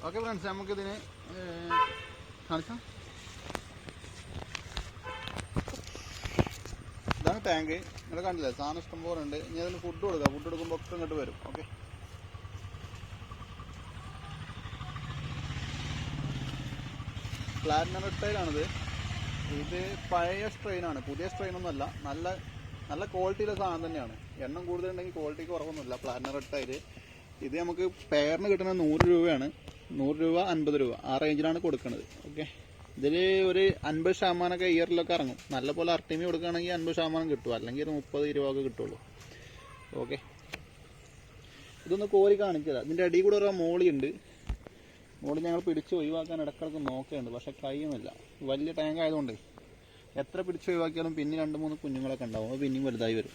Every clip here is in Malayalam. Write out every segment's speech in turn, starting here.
ഓക്കെ ഫ്രണ്ട്സ്, നമുക്കിതിന് കാണിച്ചാൽ ഇതാണ് ടാങ്ക്. നിങ്ങൾ കണ്ടില്ലേ, സാധനം ഇഷ്ടം പോലെ ഉണ്ട്. ഇനി അതിന് ഫുഡ് കൊടുക്കുക. ഫുഡ് കൊടുക്കുമ്പോൾ ഒക്കെ ഇങ്ങോട്ട് വരും. ഓക്കെ, പ്ലാറ്റിനം റെഡ് ഇത് പഴയ സ്ട്രെയിനാണ്, പുതിയ സ്ട്രെയിനൊന്നുമല്ല. നല്ല ക്വാളിറ്റിയിലെ സാധനം തന്നെയാണ്. എണ്ണം കൂടുതലുണ്ടെങ്കിൽ ക്വാളിറ്റി കുറവൊന്നുമില്ല. പ്ലാറ്റിനം റെഡ് ടൈൽ ഇത് നമുക്ക് പെയറിന് കിട്ടുന്നത് 100 രൂപയാണ്. 100 രൂപ 50 രൂപ ആ റേഞ്ചിലാണ് കൊടുക്കുന്നത്. ഓക്കെ, ഇതിൽ ഒരു 50% ഇയറിലൊക്കെ ഇറങ്ങും. നല്ല പോലെ അർട്ടിമി കൊടുക്കുകയാണെങ്കിൽ 50% കിട്ടും, അല്ലെങ്കിൽ ഒരു 30-20 ഒക്കെ കിട്ടുള്ളൂ. ഓക്കെ, ഇതൊന്ന് കോരി കാണിച്ചതാ. ഇതിൻ്റെ അടിയിൽ കൂടെ ഒരു മോളിയുണ്ട്. മോളി ഞങ്ങൾ പിടിച്ച് ഒഴിവാക്കാൻ ഇടക്കിടക്ക് നോക്കുന്നുണ്ട്, പക്ഷെ കഴിയുന്നില്ല. വലിയ ടാങ്ക് ആയതുകൊണ്ട് എത്ര പിടിച്ച് ഒഴിവാക്കിയാലും പിന്നെ 2-3 കുഞ്ഞുങ്ങളൊക്കെ ഉണ്ടാവും. അത് പിന്നെയും വലുതായി വരും.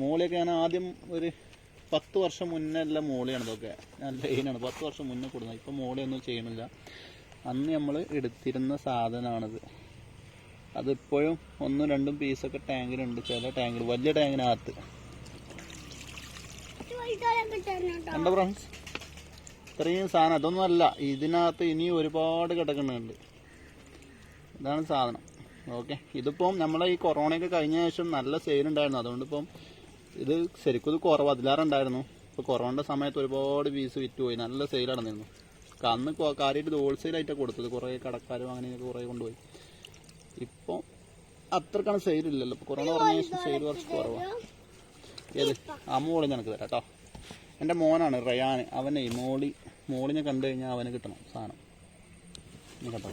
മോളിയൊക്കെ ഞാൻ ആദ്യം ഒരു 10 വർഷം മുന്നേ ഉള്ള മോളിയാണ്. ഇതൊക്കെ ഞാൻ ലൈനാണ് 10 വർഷം മുന്നേ കൊടുക്കുന്നത്. ഇപ്പം മോളിയൊന്നും ചെയ്യണില്ല. അന്ന് നമ്മൾ എടുത്തിരുന്ന സാധനമാണിത്. അതിപ്പോഴും 1-2 പീസൊക്കെ ടാങ്കിലുണ്ട്. ചില ടാങ്കിൽ, വലിയ ടാങ്കിനകത്ത്. എന്താ ഫ്രണ്ട്സ്, ഇത്രയും സാധനം അതൊന്നും അല്ല. ഇതിനകത്ത് ഇനി ഒരുപാട് കിടക്കുന്നുണ്ട്. ഇതാണ് സാധനം. ഓക്കെ, ഇതിപ്പം നമ്മളെ ഈ കൊറോണയൊക്കെ കഴിഞ്ഞ ശേഷം നല്ല സെയിലുണ്ടായിരുന്നു. അതുകൊണ്ട് ഇപ്പം ഇത് ശരിക്കും ഇത് കുറവ് അതിലേറെ ഉണ്ടായിരുന്നു. ഇപ്പോൾ കൊറോണയുടെ സമയത്ത് ഒരുപാട് പീസ് വിറ്റുപോയി. നല്ല സെയിൽ നടന്നിരുന്നു. അന്ന് കാര്യമായിട്ട് ഇത് ഹോൾസെയിലായിട്ടാണ് കൊടുത്തത്. കുറേ കടക്കാരും അങ്ങനെയൊക്കെ കുറേ കൊണ്ടുപോയി. ഇപ്പം അത്രക്കാണ് സെയിലില്ലല്ലോ. ഇപ്പോൾ കൊറോണ പറഞ്ഞ ശേഷം സെയിൽ കുറച്ച് കുറവാണ്. ഏത് ആ മോളി നിനക്ക് തരാം കേട്ടോ. എൻ്റെ മോനാണ് റയാൻ. അവനെ മോളിനെ കണ്ടു കഴിഞ്ഞാൽ അവന് കിട്ടണം സാധനം കേട്ടോ.